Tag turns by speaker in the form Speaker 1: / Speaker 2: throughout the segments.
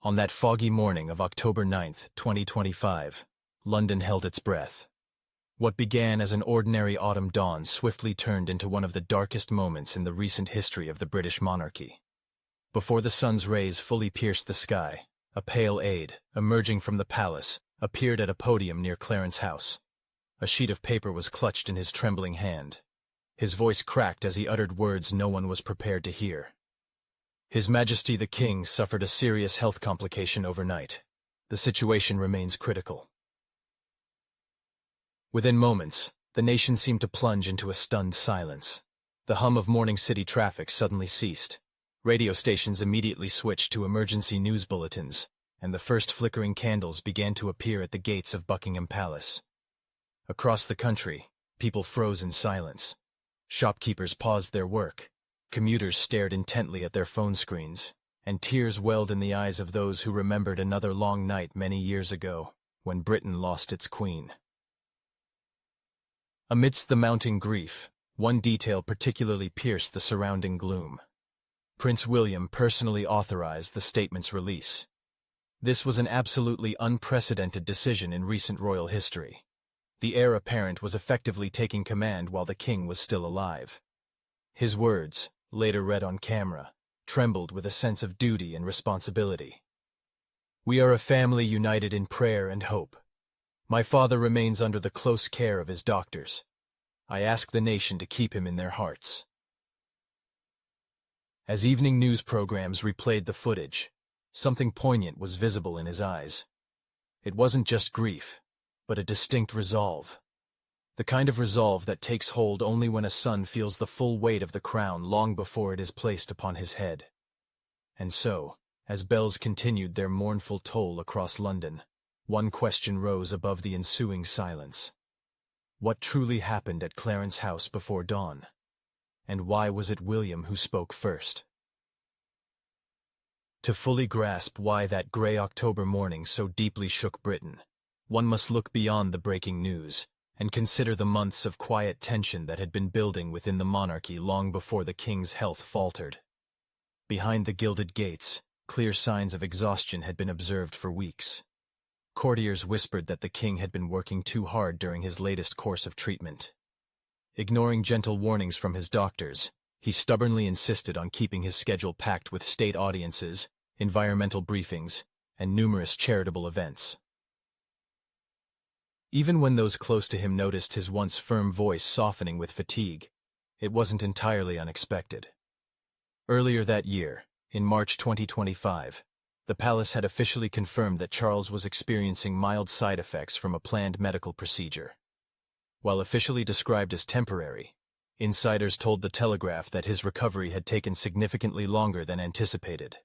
Speaker 1: On that foggy morning of October 9th, 2025, London held its breath. What began as an ordinary autumn dawn swiftly turned into one of the darkest moments in the recent history of the British monarchy. Before the sun's rays fully pierced the sky, a pale aide, emerging from the palace, appeared at a podium near Clarence House. A sheet of paper was clutched in his trembling hand. His voice cracked as he uttered words no one was prepared to hear. His Majesty the King suffered a serious health complication overnight. The situation remains critical. Within moments, the nation seemed to plunge into a stunned silence. The hum of morning city traffic suddenly ceased. Radio stations immediately switched to emergency news bulletins, and the first flickering candles began to appear at the gates of Buckingham Palace. Across the country, people froze in silence. Shopkeepers paused their work. Commuters stared intently at their phone screens, and tears welled in the eyes of those who remembered another long night many years ago, when Britain lost its queen. Amidst the mounting grief, one detail particularly pierced the surrounding gloom. Prince William personally authorized the statement's release. This was an absolutely unprecedented decision in recent royal history. The heir apparent was effectively taking command while the king was still alive. His words, later read on camera, trembled with a sense of duty and responsibility. "We are a family united in prayer and hope. My father remains under the close care of his doctors. I ask the nation to keep him in their hearts." As evening news programs replayed the footage, something poignant was visible in his eyes. It wasn't just grief, but a distinct resolve. The kind of resolve that takes hold only when a son feels the full weight of the crown long before it is placed upon his head. And so, as bells continued their mournful toll across London, one question rose above the ensuing silence. What truly happened at Clarence House before dawn? And why was it William who spoke first? To fully grasp why that grey October morning so deeply shook Britain, one must look beyond the breaking news and consider the months of quiet tension that had been building within the monarchy long before the king's health faltered. Behind the gilded gates, clear signs of exhaustion had been observed for weeks. Courtiers whispered that the king had been working too hard during his latest course of treatment. Ignoring gentle warnings from his doctors, he stubbornly insisted on keeping his schedule packed with state audiences, environmental briefings, and numerous charitable events. Even when those close to him noticed his once firm voice softening with fatigue, it wasn't entirely unexpected. Earlier that year, in March 2025, the palace had officially confirmed that Charles was experiencing mild side effects from a planned medical procedure. While officially described as temporary, insiders told the Telegraph that his recovery had taken significantly longer than anticipated.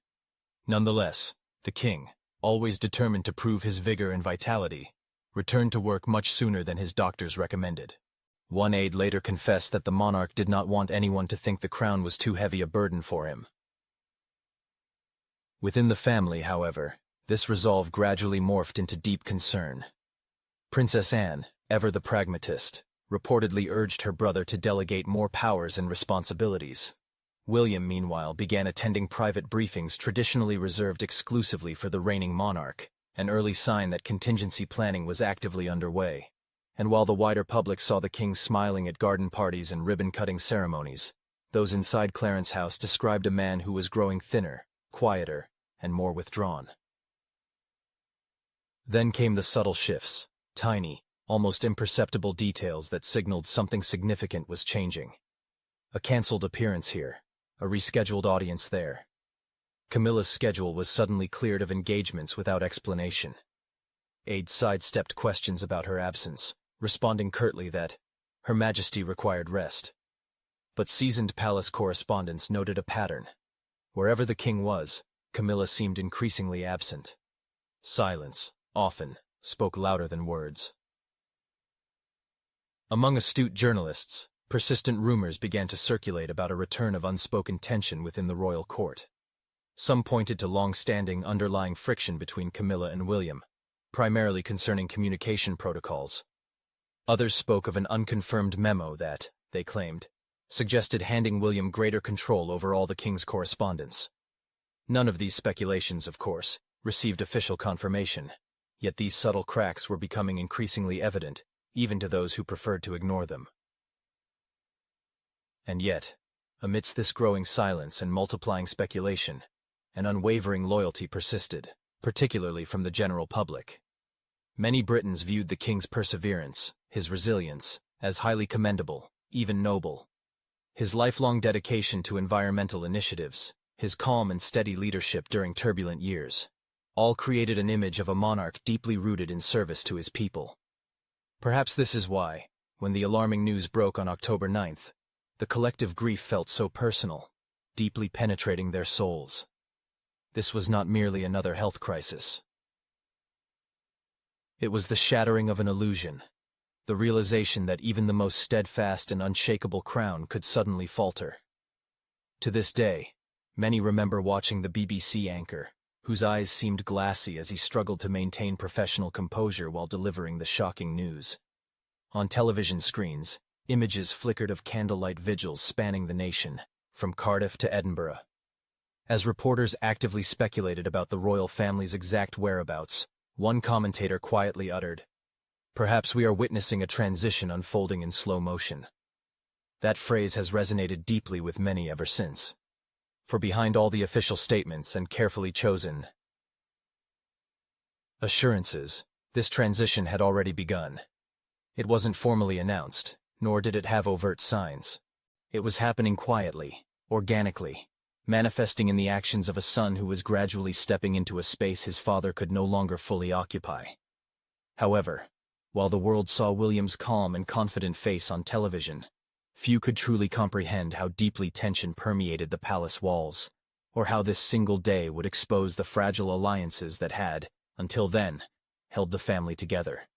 Speaker 1: Nonetheless, the king, always determined to prove his vigor and vitality, returned to work much sooner than his doctors recommended. One aide later confessed that the monarch did not want anyone to think the crown was too heavy a burden for him. Within the family, however, this resolve gradually morphed into deep concern. Princess Anne, ever the pragmatist, reportedly urged her brother to delegate more powers and responsibilities. William, meanwhile, began attending private briefings traditionally reserved exclusively for the reigning monarch, an early sign that contingency planning was actively underway. And while the wider public saw the king smiling at garden parties and ribbon-cutting ceremonies, those inside Clarence House described a man who was growing thinner, quieter, and more withdrawn. Then came the subtle shifts, tiny, almost imperceptible details that signaled something significant was changing. A cancelled appearance here, a rescheduled audience there. Camilla's schedule was suddenly cleared of engagements without explanation. Aides sidestepped questions about her absence, responding curtly that Her Majesty required rest. But seasoned palace correspondents noted a pattern. Wherever the king was, Camilla seemed increasingly absent. Silence, often, spoke louder than words. Among astute journalists, persistent rumors began to circulate about a return of unspoken tension within the royal court. Some pointed to long-standing underlying friction between Camilla and William, primarily concerning communication protocols. Others spoke of an unconfirmed memo that, they claimed, suggested handing William greater control over all the king's correspondence. None of these speculations, of course, received official confirmation, yet these subtle cracks were becoming increasingly evident, even to those who preferred to ignore them. And yet, amidst this growing silence and multiplying speculation, an unwavering loyalty persisted, particularly from the general public. Many Britons viewed the king's perseverance, his resilience, as highly commendable, even noble. His lifelong dedication to environmental initiatives, his calm and steady leadership during turbulent years, all created an image of a monarch deeply rooted in service to his people. Perhaps this is why, when the alarming news broke on October 9th, the collective grief felt so personal, deeply penetrating their souls. This was not merely another health crisis. It was the shattering of an illusion, the realization that even the most steadfast and unshakable crown could suddenly falter. To this day, many remember watching the BBC anchor, whose eyes seemed glassy as he struggled to maintain professional composure while delivering the shocking news. On television screens, images flickered of candlelight vigils spanning the nation, from Cardiff to Edinburgh. As reporters actively speculated about the royal family's exact whereabouts, one commentator quietly uttered, "Perhaps we are witnessing a transition unfolding in slow motion." That phrase has resonated deeply with many ever since. For behind all the official statements and carefully chosen assurances, this transition had already begun. It wasn't formally announced, nor did it have overt signs. It was happening quietly, organically, manifesting in the actions of a son who was gradually stepping into a space his father could no longer fully occupy. However, while the world saw William's calm and confident face on television, few could truly comprehend how deeply tension permeated the palace walls, or how this single day would expose the fragile alliances that had, until then, held the family together.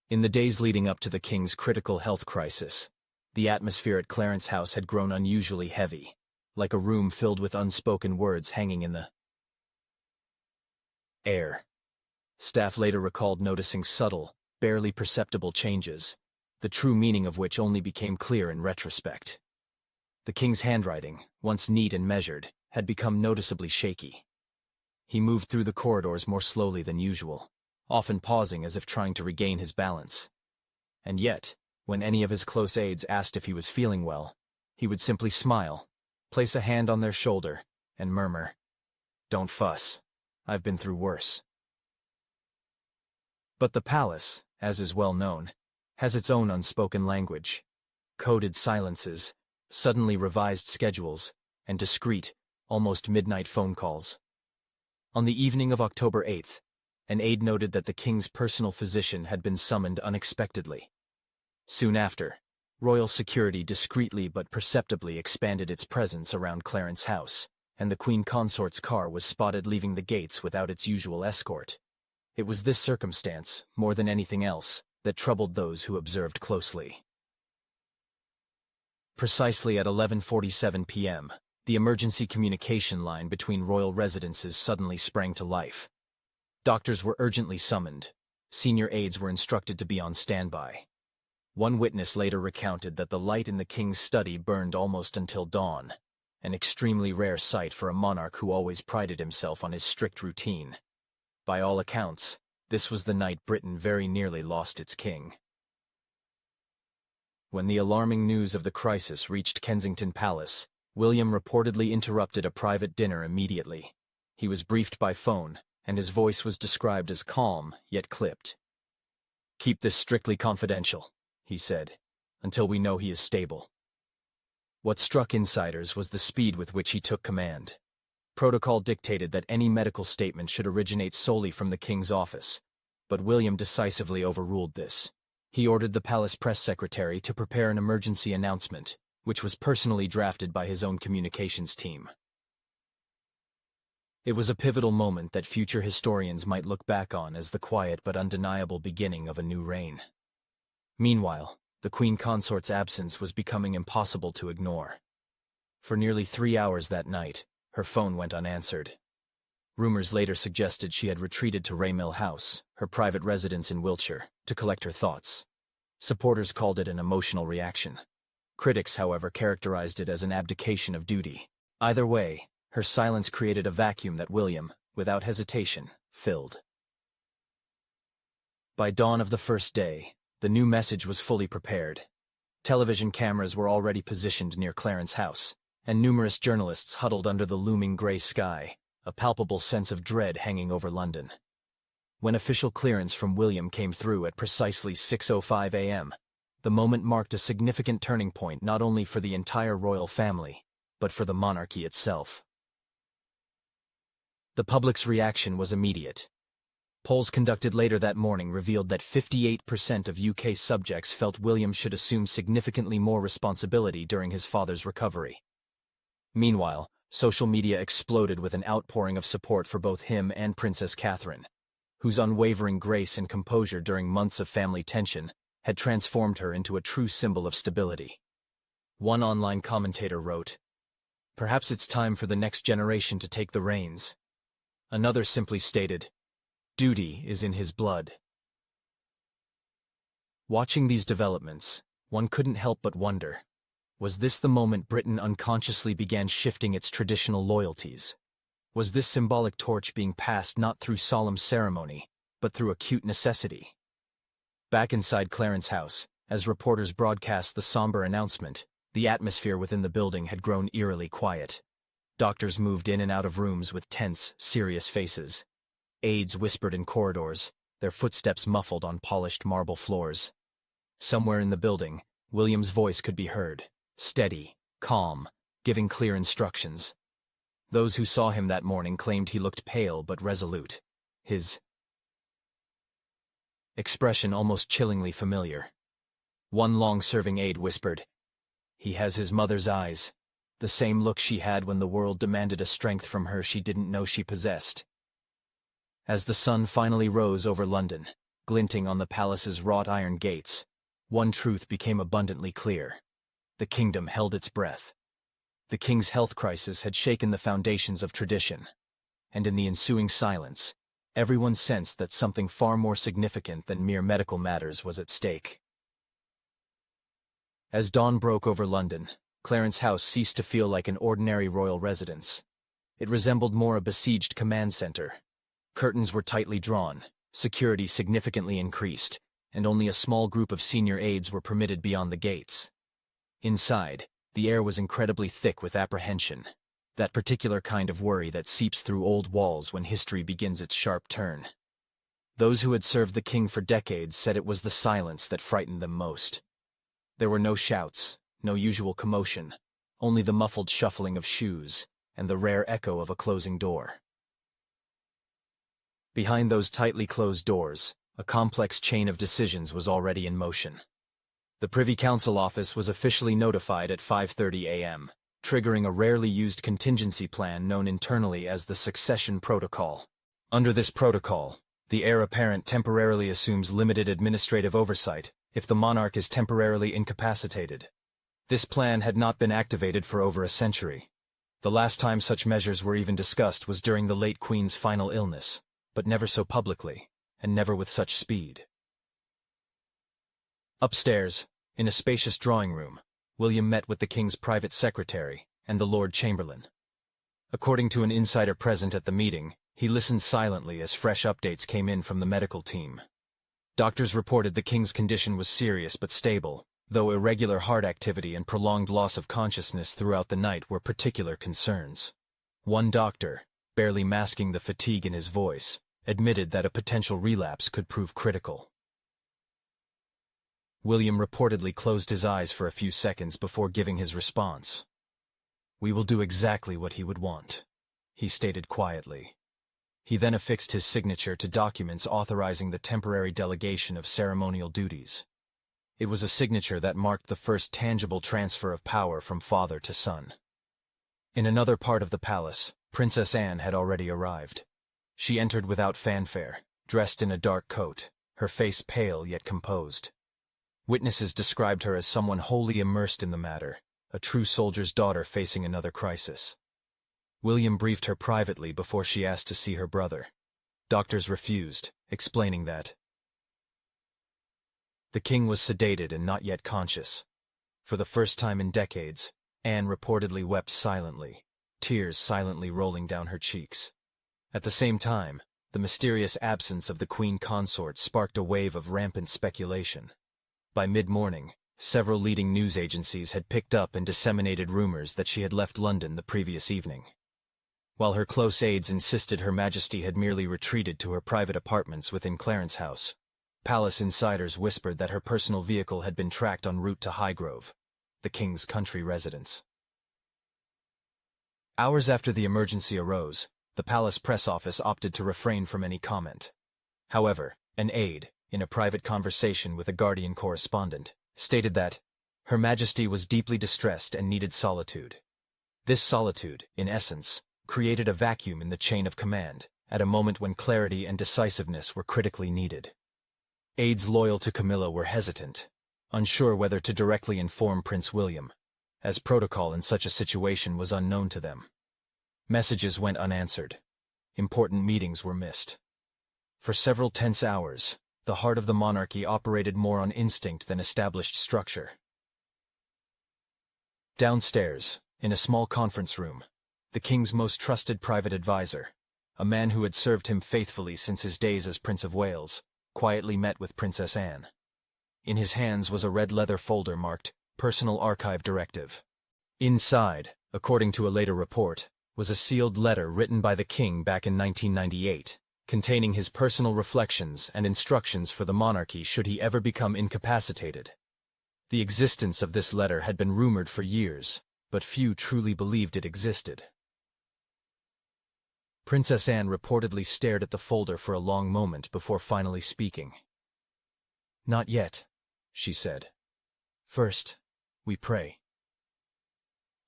Speaker 1: In the days leading up to the king's critical health crisis, the atmosphere at Clarence House had grown unusually heavy, like a room filled with unspoken words hanging in the air. Staff later recalled noticing subtle, barely perceptible changes, the true meaning of which only became clear in retrospect. The king's handwriting, once neat and measured, had become noticeably shaky. He moved through the corridors more slowly than usual, often pausing as if trying to regain his balance. And yet, when any of his close aides asked if he was feeling well, he would simply smile, place a hand on their shoulder, and murmur, "Don't fuss. I've been through worse." But the palace, as is well known, has its own unspoken language, coded silences, suddenly revised schedules, and discreet, almost midnight phone calls. On the evening of October 8th, an aide noted that the king's personal physician had been summoned unexpectedly. Soon after, royal security discreetly but perceptibly expanded its presence around Clarence House, and the queen consort's car was spotted leaving the gates without its usual escort. It was this circumstance, more than anything else, that troubled those who observed closely. Precisely at 11:47 p.m., the emergency communication line between royal residences suddenly sprang to life. Doctors were urgently summoned. Senior aides were instructed to be on standby. One witness later recounted that the light in the king's study burned almost until dawn, an extremely rare sight for a monarch who always prided himself on his strict routine. By all accounts, this was the night Britain very nearly lost its king. When the alarming news of the crisis reached Kensington Palace, William reportedly interrupted a private dinner immediately. He was briefed by phone, and his voice was described as calm, yet clipped. "Keep this strictly confidential," he said, "until we know he is stable." What struck insiders was the speed with which he took command. Protocol dictated that any medical statement should originate solely from the king's office, but William decisively overruled this. He ordered the palace press secretary to prepare an emergency announcement, which was personally drafted by his own communications team. It was a pivotal moment that future historians might look back on as the quiet but undeniable beginning of a new reign. Meanwhile, the queen consort's absence was becoming impossible to ignore. For nearly 3 hours that night, her phone went unanswered. Rumors later suggested she had retreated to Raymill House, her private residence in Wiltshire, to collect her thoughts. Supporters called it an emotional reaction. Critics, however, characterized it as an abdication of duty. Either way, her silence created a vacuum that William, without hesitation, filled. By dawn of the first day, the new message was fully prepared. Television cameras were already positioned near Clarence House, and numerous journalists huddled under the looming gray sky, a palpable sense of dread hanging over London. When official clearance from William came through at precisely 6:05 a.m., the moment marked a significant turning point not only for the entire royal family, but for the monarchy itself. The public's reaction was immediate. Polls conducted later that morning revealed that 58% of UK subjects felt William should assume significantly more responsibility during his father's recovery. Meanwhile, social media exploded with an outpouring of support for both him and Princess Catherine, whose unwavering grace and composure during months of family tension had transformed her into a true symbol of stability. One online commentator wrote, "Perhaps it's time for the next generation to take the reins." Another simply stated, "Duty is in his blood." Watching these developments, one couldn't help but wonder, was this the moment Britain unconsciously began shifting its traditional loyalties? Was this symbolic torch being passed not through solemn ceremony, but through acute necessity? Back inside Clarence House, as reporters broadcast the somber announcement, the atmosphere within the building had grown eerily quiet. Doctors moved in and out of rooms with tense, serious faces. Aides whispered in corridors, their footsteps muffled on polished marble floors. Somewhere in the building, William's voice could be heard, steady, calm, giving clear instructions. Those who saw him that morning claimed he looked pale but resolute, his expression almost chillingly familiar. One long-serving aide whispered, "He has his mother's eyes, the same look she had when the world demanded a strength from her she didn't know she possessed." As the sun finally rose over London, glinting on the palace's wrought iron gates, one truth became abundantly clear. The kingdom held its breath. The king's health crisis had shaken the foundations of tradition, and in the ensuing silence, everyone sensed that something far more significant than mere medical matters was at stake. As dawn broke over London, Clarence House ceased to feel like an ordinary royal residence. It resembled more a besieged command center. Curtains were tightly drawn, security significantly increased, and only a small group of senior aides were permitted beyond the gates. Inside, the air was incredibly thick with apprehension, that particular kind of worry that seeps through old walls when history begins its sharp turn. Those who had served the king for decades said it was the silence that frightened them most. There were no shouts, no usual commotion, only the muffled shuffling of shoes and the rare echo of a closing door. Behind those tightly closed doors, a complex chain of decisions was already in motion. The Privy Council office was officially notified at 5:30 a.m., triggering a rarely used contingency plan known internally as the succession protocol. Under this protocol, the heir apparent temporarily assumes limited administrative oversight if the monarch is temporarily incapacitated. This plan had not been activated for over a century. The last time such measures were even discussed was during the late Queen's final illness, but never so publicly, and never with such speed. Upstairs, in a spacious drawing room, William met with the King's private secretary and the Lord Chamberlain. According to an insider present at the meeting, he listened silently as fresh updates came in from the medical team. Doctors reported the King's condition was serious but stable, though irregular heart activity and prolonged loss of consciousness throughout the night were particular concerns. One doctor, barely masking the fatigue in his voice, admitted that a potential relapse could prove critical. William reportedly closed his eyes for a few seconds before giving his response. "We will do exactly what he would want," he stated quietly. He then affixed his signature to documents authorizing the temporary delegation of ceremonial duties. It was a signature that marked the first tangible transfer of power from father to son. In another part of the palace, Princess Anne had already arrived. She entered without fanfare, dressed in a dark coat, her face pale yet composed. Witnesses described her as someone wholly immersed in the matter, a true soldier's daughter facing another crisis. William briefed her privately before she asked to see her brother. Doctors refused, explaining that the king was sedated and not yet conscious. For the first time in decades, Anne reportedly wept silently, tears silently rolling down her cheeks. At the same time, the mysterious absence of the queen consort sparked a wave of rampant speculation. By mid-morning, several leading news agencies had picked up and disseminated rumors that she had left London the previous evening. While her close aides insisted Her Majesty had merely retreated to her private apartments within Clarence House, palace insiders whispered that her personal vehicle had been tracked en route to Highgrove, the king's country residence. Hours after the emergency arose, the palace press office opted to refrain from any comment. However, an aide, in a private conversation with a Guardian correspondent, stated that Her Majesty was deeply distressed and needed solitude. This solitude, in essence, created a vacuum in the chain of command, at a moment when clarity and decisiveness were critically needed. Aides loyal to Camilla were hesitant, unsure whether to directly inform Prince William, as protocol in such a situation was unknown to them. Messages went unanswered. Important meetings were missed. For several tense hours, the heart of the monarchy operated more on instinct than established structure. Downstairs, in a small conference room, the king's most trusted private advisor, a man who had served him faithfully since his days as Prince of Wales, quietly met with Princess Anne. In his hands was a red leather folder marked Personal Archive Directive. Inside, according to a later report, was a sealed letter written by the king back in 1998, containing his personal reflections and instructions for the monarchy should he ever become incapacitated. The existence of this letter had been rumored for years, but few truly believed it existed. Princess Anne reportedly stared at the folder for a long moment before finally speaking. "Not yet," she said. "First, we pray."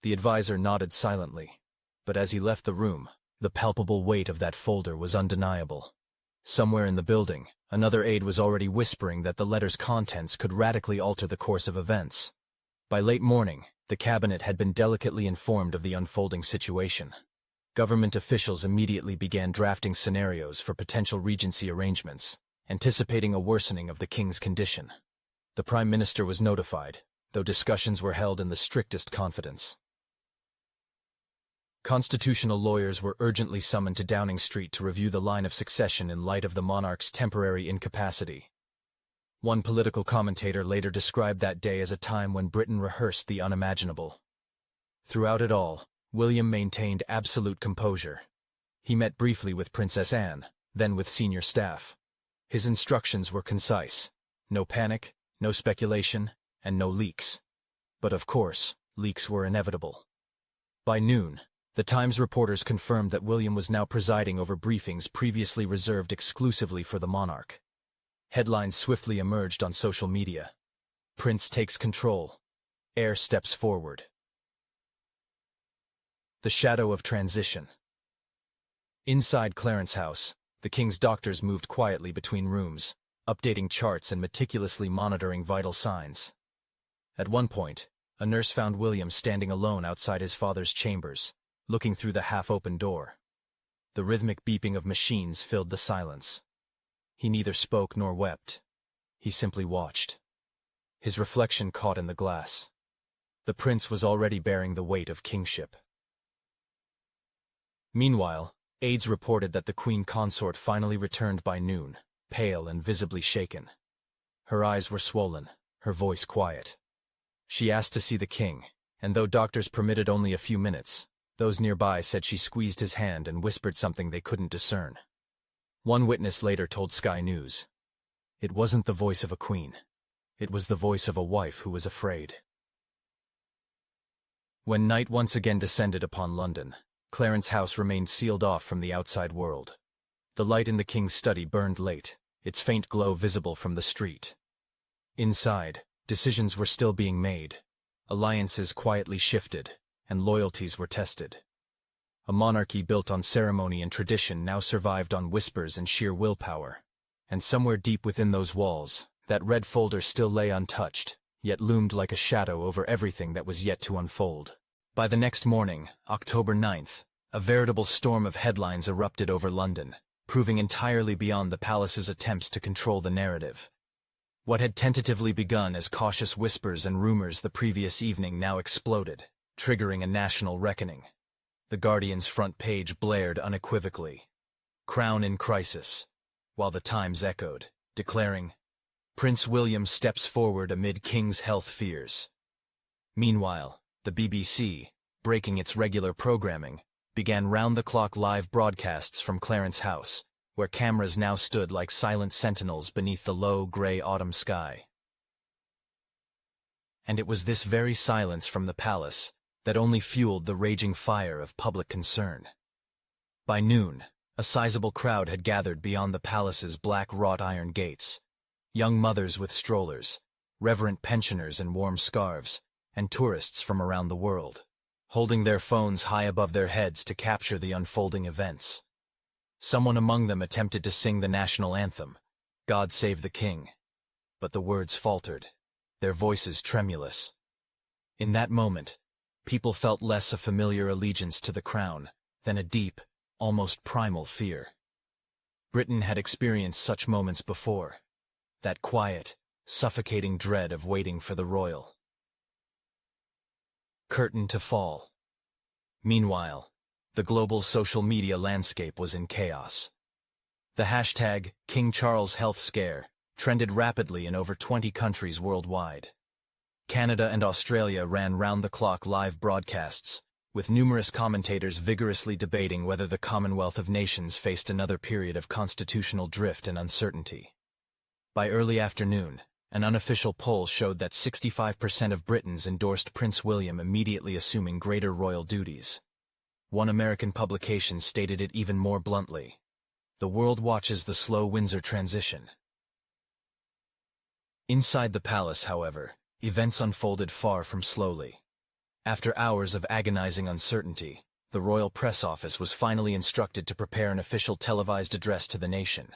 Speaker 1: The advisor nodded silently, but as he left the room, the palpable weight of that folder was undeniable. Somewhere in the building, another aide was already whispering that the letter's contents could radically alter the course of events. By late morning, the cabinet had been delicately informed of the unfolding situation. Government officials immediately began drafting scenarios for potential regency arrangements, anticipating a worsening of the king's condition. The Prime Minister was notified, though discussions were held in the strictest confidence. Constitutional lawyers were urgently summoned to Downing Street to review the line of succession in light of the monarch's temporary incapacity. One political commentator later described that day as a time when Britain rehearsed the unimaginable. Throughout it all, William maintained absolute composure. He met briefly with Princess Anne, then with senior staff. His instructions were concise: no panic, no speculation, and no leaks. But of course, leaks were inevitable. By noon, the Times reporters confirmed that William was now presiding over briefings previously reserved exclusively for the monarch. Headlines swiftly emerged on social media. Prince takes control. Heir steps forward. The shadow of transition. Inside Clarence House, the king's doctors moved quietly between rooms, updating charts and meticulously monitoring vital signs. At one point, a nurse found William standing alone outside his father's chambers, looking through the half-open door. The rhythmic beeping of machines filled the silence. He neither spoke nor wept. He simply watched. His reflection caught in the glass. The prince was already bearing the weight of kingship. Meanwhile, aides reported that the queen consort finally returned by noon, pale and visibly shaken. Her eyes were swollen, her voice quiet. She asked to see the king, and though doctors permitted only a few minutes, those nearby said she squeezed his hand and whispered something they couldn't discern. One witness later told Sky News, "It wasn't the voice of a queen. It was the voice of a wife who was afraid." When night once again descended upon London, Clarence House remained sealed off from the outside world. The light in the king's study burned late, its faint glow visible from the street. Inside, decisions were still being made. Alliances quietly shifted, and loyalties were tested. A monarchy built on ceremony and tradition now survived on whispers and sheer willpower. And somewhere deep within those walls, that red folder still lay untouched, yet loomed like a shadow over everything that was yet to unfold. By the next morning, October 9th, a veritable storm of headlines erupted over London, proving entirely beyond the palace's attempts to control the narrative. What had tentatively begun as cautious whispers and rumors the previous evening now exploded, triggering a national reckoning. The Guardian's front page blared unequivocally. Crown in crisis, while the Times echoed, declaring, Prince William steps forward amid King's health fears. Meanwhile, the BBC, breaking its regular programming, began round-the-clock live broadcasts from Clarence House, where cameras now stood like silent sentinels beneath the low, grey autumn sky. And it was this very silence from the palace that only fueled the raging fire of public concern. By noon, a sizable crowd had gathered beyond the palace's black wrought-iron gates. Young mothers with strollers, reverent pensioners in warm scarves, and tourists from around the world, holding their phones high above their heads to capture the unfolding events. Someone among them attempted to sing the national anthem, God Save the King, but the words faltered, their voices tremulous. In that moment, people felt less a familiar allegiance to the crown than a deep, almost primal fear. Britain had experienced such moments before, that quiet, suffocating dread of waiting for the royal. Curtain to fall. Meanwhile, the global social media landscape was in chaos. The hashtag King Charles Health Scare trended rapidly in over 20 countries worldwide. Canada and Australia ran round-the-clock live broadcasts, with numerous commentators vigorously debating whether the Commonwealth of Nations faced another period of constitutional drift and uncertainty. By early afternoon, an unofficial poll showed that 65% of Britons endorsed Prince William immediately assuming greater royal duties. One American publication stated it even more bluntly. The world watches the slow Windsor transition. Inside the palace, however, events unfolded far from slowly. After hours of agonizing uncertainty, the royal press office was finally instructed to prepare an official televised address to the nation.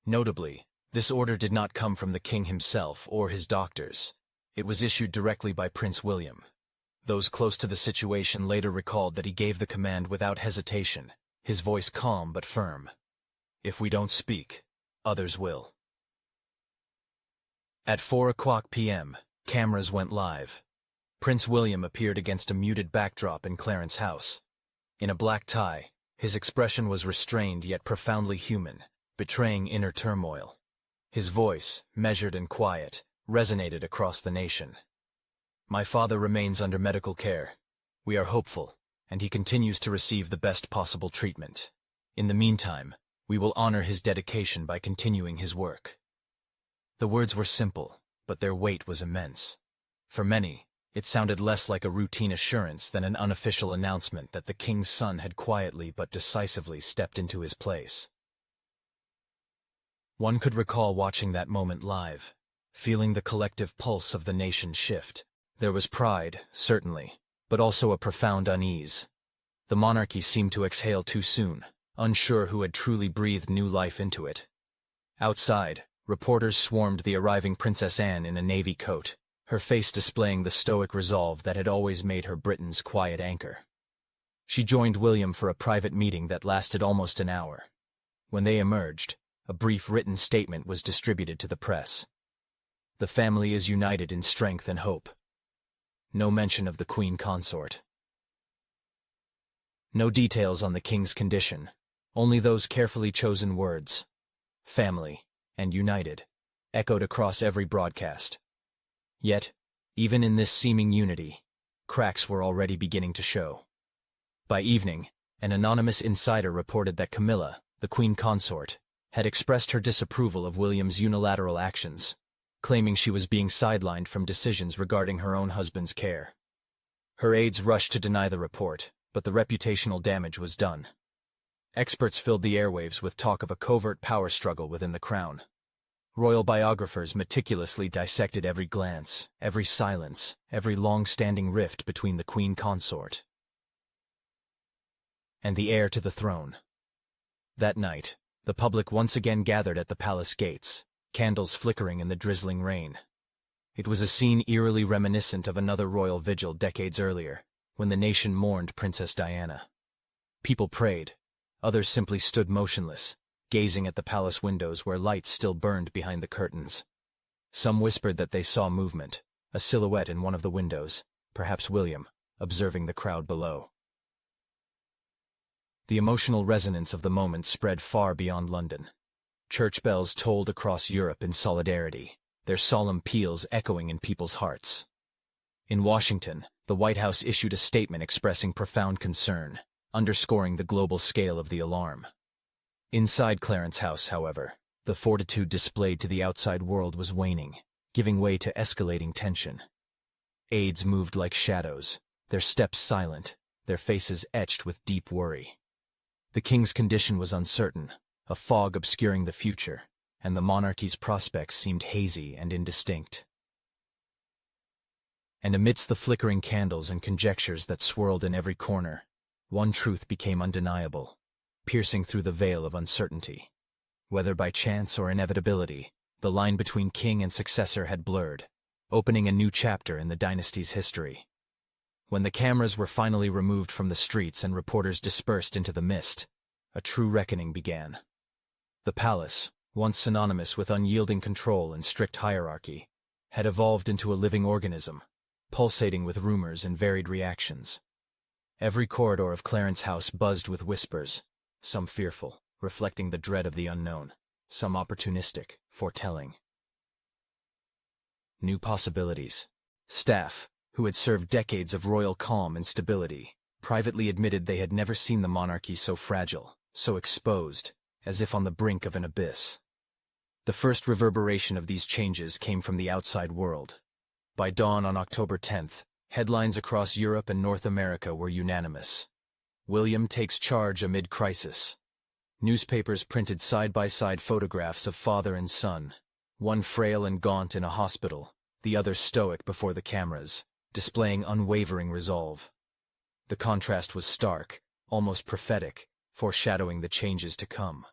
Speaker 1: Notably, this order did not come from the king himself or his doctors. It was issued directly by Prince William. Those close to the situation later recalled that he gave the command without hesitation, his voice calm but firm. If we don't speak, others will. At 4:00 p.m., cameras went live. Prince William appeared against a muted backdrop in Clarence House. In a black tie, his expression was restrained yet profoundly human, betraying inner turmoil. His voice, measured and quiet, resonated across the nation. My father remains under medical care. We are hopeful, and he continues to receive the best possible treatment. In the meantime, we will honor his dedication by continuing his work. The words were simple, but their weight was immense. For many, it sounded less like a routine assurance than an unofficial announcement that the king's son had quietly but decisively stepped into his place. One could recall watching that moment live, feeling the collective pulse of the nation shift. There was pride, certainly, but also a profound unease. The monarchy seemed to exhale too soon, unsure who had truly breathed new life into it. Outside, reporters swarmed the arriving Princess Anne in a navy coat, her face displaying the stoic resolve that had always made her Britain's quiet anchor. She joined William for a private meeting that lasted almost an hour. When they emerged, a brief written statement was distributed to the press. The family is united in strength and hope. No mention of the Queen Consort. No details on the king's condition, only those carefully chosen words, family and united, echoed across every broadcast. Yet, even in this seeming unity, cracks were already beginning to show. By evening, an anonymous insider reported that Camilla, the Queen Consort, had expressed her disapproval of William's unilateral actions, claiming she was being sidelined from decisions regarding her own husband's care. Her aides rushed to deny the report, but the reputational damage was done. Experts filled the airwaves with talk of a covert power struggle within the crown. Royal biographers meticulously dissected every glance, every silence, every long-standing rift between the Queen Consort and the heir to the throne. That night, the public once again gathered at the palace gates, candles flickering in the drizzling rain. It was a scene eerily reminiscent of another royal vigil decades earlier, when the nation mourned Princess Diana. People prayed, others simply stood motionless, gazing at the palace windows where lights still burned behind the curtains. Some whispered that they saw movement, a silhouette in one of the windows, perhaps William, observing the crowd below. The emotional resonance of the moment spread far beyond London. Church bells tolled across Europe in solidarity, their solemn peals echoing in people's hearts. In Washington, the White House issued a statement expressing profound concern, underscoring the global scale of the alarm. Inside Clarence House, however, the fortitude displayed to the outside world was waning, giving way to escalating tension. Aides moved like shadows, their steps silent, their faces etched with deep worry. The king's condition was uncertain, a fog obscuring the future, and the monarchy's prospects seemed hazy and indistinct. And amidst the flickering candles and conjectures that swirled in every corner, one truth became undeniable, piercing through the veil of uncertainty. Whether by chance or inevitability, the line between king and successor had blurred, opening a new chapter in the dynasty's history. When the cameras were finally removed from the streets and reporters dispersed into the mist, a true reckoning began. The palace, once synonymous with unyielding control and strict hierarchy, had evolved into a living organism, pulsating with rumors and varied reactions. Every corridor of Clarence House buzzed with whispers, some fearful, reflecting the dread of the unknown, some opportunistic, foretelling new possibilities. Staff, who had served decades of royal calm and stability, privately admitted they had never seen the monarchy so fragile, so exposed, as if on the brink of an abyss. The first reverberation of these changes came from the outside world. By dawn on October 10th, headlines across Europe and North America were unanimous. William takes charge amid crisis. Newspapers printed side-by-side photographs of father and son, one frail and gaunt in a hospital, the other stoic before the cameras, displaying unwavering resolve. The contrast was stark, almost prophetic, foreshadowing the changes to come.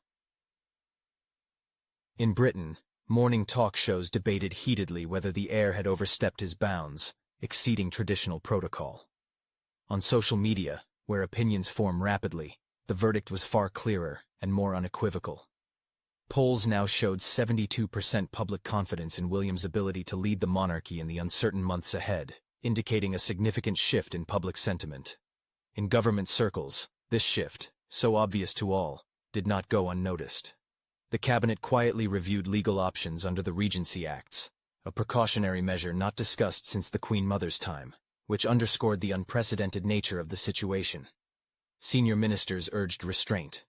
Speaker 1: In Britain, morning talk shows debated heatedly whether the heir had overstepped his bounds, exceeding traditional protocol. On social media, where opinions form rapidly, the verdict was far clearer and more unequivocal. Polls now showed 72% public confidence in William's ability to lead the monarchy in the uncertain months ahead, indicating a significant shift in public sentiment. In government circles, this shift, so obvious to all, did not go unnoticed. The cabinet quietly reviewed legal options under the Regency Acts, a precautionary measure not discussed since the Queen Mother's time, which underscored the unprecedented nature of the situation. Senior ministers urged restraint,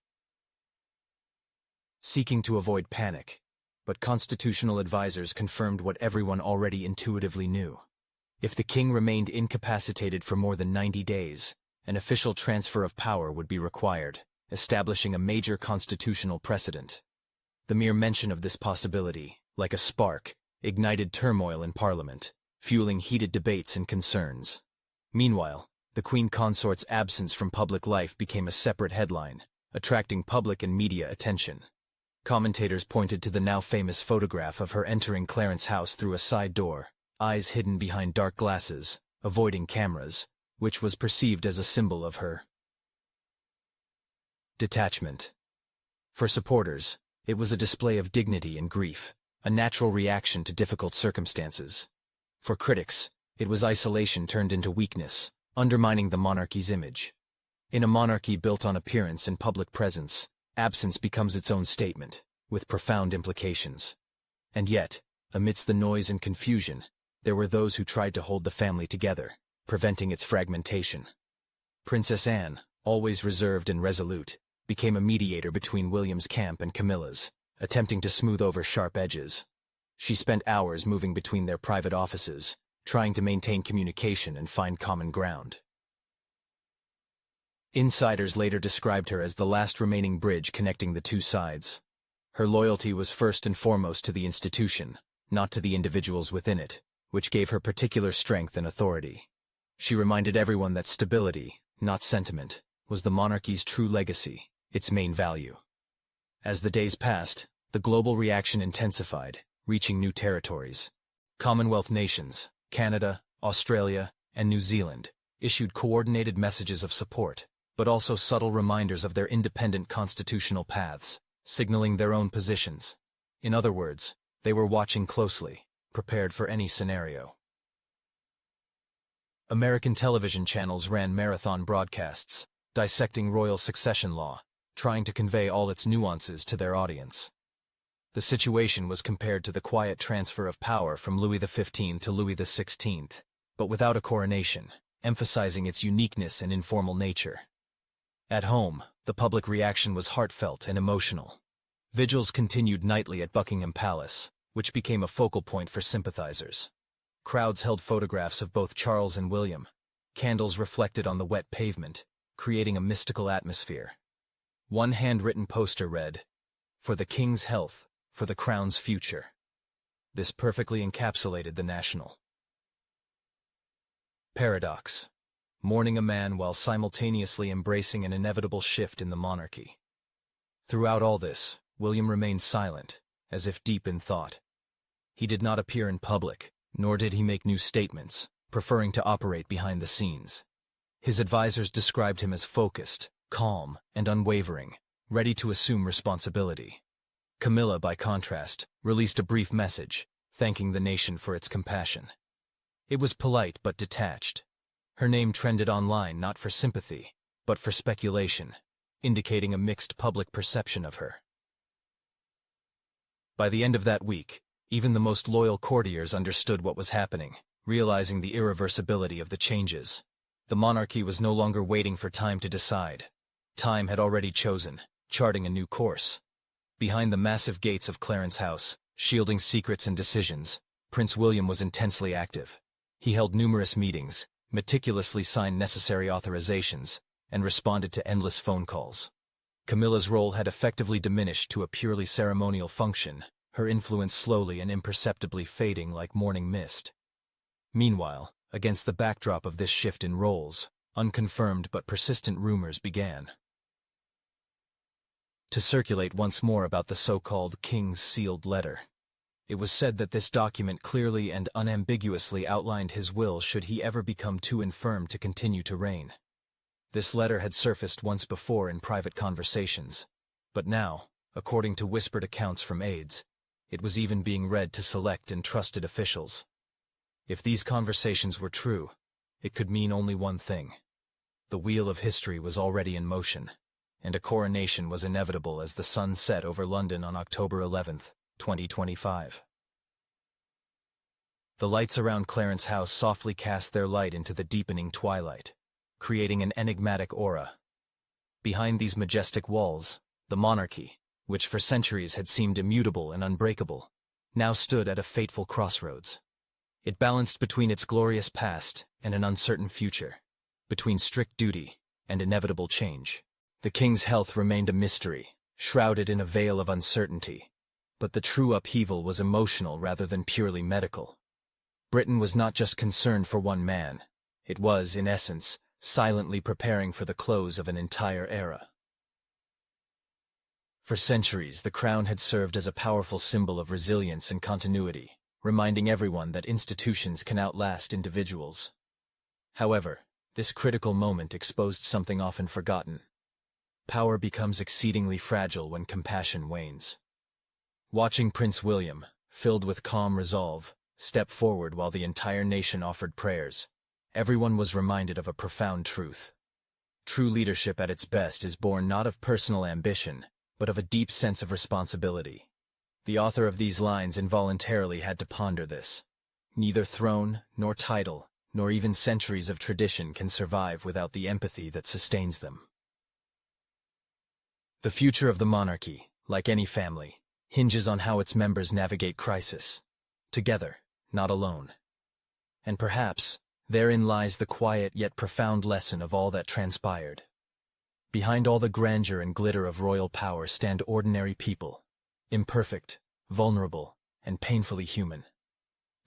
Speaker 1: seeking to avoid panic, but constitutional advisors confirmed what everyone already intuitively knew. If the king remained incapacitated for more than 90 days, an official transfer of power would be required, establishing a major constitutional precedent. The mere mention of this possibility, like a spark, ignited turmoil in Parliament, fueling heated debates and concerns. Meanwhile, the Queen Consort's absence from public life became a separate headline, attracting public and media attention. Commentators pointed to the now famous photograph of her entering Clarence House through a side door, eyes hidden behind dark glasses, avoiding cameras, which was perceived as a symbol of her detachment. For supporters, it was a display of dignity and grief, a natural reaction to difficult circumstances. For critics, it was isolation turned into weakness, undermining the monarchy's image. In a monarchy built on appearance and public presence, absence becomes its own statement, with profound implications. And yet, amidst the noise and confusion, there were those who tried to hold the family together, preventing its fragmentation. Princess Anne, always reserved and resolute, became a mediator between William's camp and Camilla's, attempting to smooth over sharp edges. She spent hours moving between their private offices, trying to maintain communication and find common ground. Insiders later described her as the last remaining bridge connecting the two sides. Her loyalty was first and foremost to the institution, not to the individuals within it, which gave her particular strength and authority. She reminded everyone that stability, not sentiment, was the monarchy's true legacy, its main value. As the days passed, the global reaction intensified, reaching new territories. Commonwealth nations, Canada, Australia, and New Zealand, issued coordinated messages of support, but also subtle reminders of their independent constitutional paths, signaling their own positions. In other words, they were watching closely, prepared for any scenario. American television channels ran marathon broadcasts, dissecting royal succession law, trying to convey all its nuances to their audience. The situation was compared to the quiet transfer of power from Louis XV to Louis XVI, but without a coronation, emphasizing its uniqueness and informal nature. At home, the public reaction was heartfelt and emotional. Vigils continued nightly at Buckingham Palace, which became a focal point for sympathizers. Crowds held photographs of both Charles and William. Candles reflected on the wet pavement, creating a mystical atmosphere. One handwritten poster read, "For the King's health, for the Crown's future." This perfectly encapsulated the national paradox, mourning a man while simultaneously embracing an inevitable shift in the monarchy. Throughout all this, William remained silent, as if deep in thought. He did not appear in public, nor did he make new statements, preferring to operate behind the scenes. His advisors described him as focused, calm, and unwavering, ready to assume responsibility. Camilla, by contrast, released a brief message, thanking the nation for its compassion. It was polite but detached. Her name trended online not for sympathy, but for speculation, indicating a mixed public perception of her. By the end of that week, even the most loyal courtiers understood what was happening, realizing the irreversibility of the changes. The monarchy was no longer waiting for time to decide. Time had already chosen, charting a new course. Behind the massive gates of Clarence House, shielding secrets and decisions, Prince William was intensely active. He held numerous meetings, meticulously signed necessary authorizations, and responded to endless phone calls. Camilla's role had effectively diminished to a purely ceremonial function, her influence slowly and imperceptibly fading like morning mist. Meanwhile, against the backdrop of this shift in roles, unconfirmed but persistent rumors began to circulate once more about the so-called King's Sealed Letter. It was said that this document clearly and unambiguously outlined his will should he ever become too infirm to continue to reign. This letter had surfaced once before in private conversations, but now, according to whispered accounts from aides, it was even being read to select and trusted officials. If these conversations were true, it could mean only one thing. The wheel of history was already in motion, and a coronation was inevitable as the sun set over London on October 11th, 2025. The lights around Clarence House softly cast their light into the deepening twilight, creating an enigmatic aura. Behind these majestic walls, the monarchy, which for centuries had seemed immutable and unbreakable, now stood at a fateful crossroads. It balanced between its glorious past and an uncertain future, between strict duty and inevitable change. The king's health remained a mystery, shrouded in a veil of uncertainty, but the true upheaval was emotional rather than purely medical. Britain was not just concerned for one man. It was, in essence, silently preparing for the close of an entire era. For centuries, the crown had served as a powerful symbol of resilience and continuity, reminding everyone that institutions can outlast individuals. However, this critical moment exposed something often forgotten. Power becomes exceedingly fragile when compassion wanes. Watching Prince William, filled with calm resolve, step forward while the entire nation offered prayers, everyone was reminded of a profound truth. True leadership at its best is born not of personal ambition, but of a deep sense of responsibility. The author of these lines involuntarily had to ponder this. Neither throne, nor title, nor even centuries of tradition can survive without the empathy that sustains them. The future of the monarchy, like any family, hinges on how its members navigate crisis. Together, not alone. And perhaps, therein lies the quiet yet profound lesson of all that transpired. Behind all the grandeur and glitter of royal power stand ordinary people, imperfect, vulnerable, and painfully human.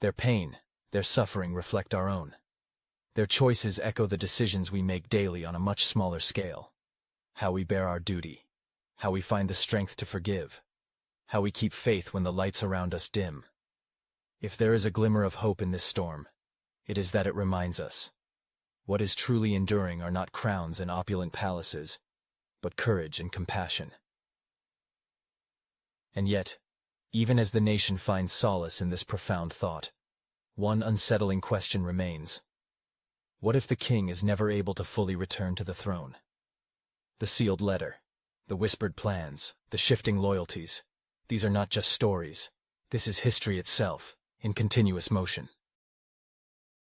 Speaker 1: Their pain, their suffering reflect our own. Their choices echo the decisions we make daily on a much smaller scale. How we bear our duty, how we find the strength to forgive, how we keep faith when the lights around us dim. If there is a glimmer of hope in this storm, it is that it reminds us, what is truly enduring are not crowns and opulent palaces, but courage and compassion. And yet, even as the nation finds solace in this profound thought, one unsettling question remains. What if the king is never able to fully return to the throne? The sealed letter, the whispered plans, the shifting loyalties. These are not just stories. This is history itself, in continuous motion.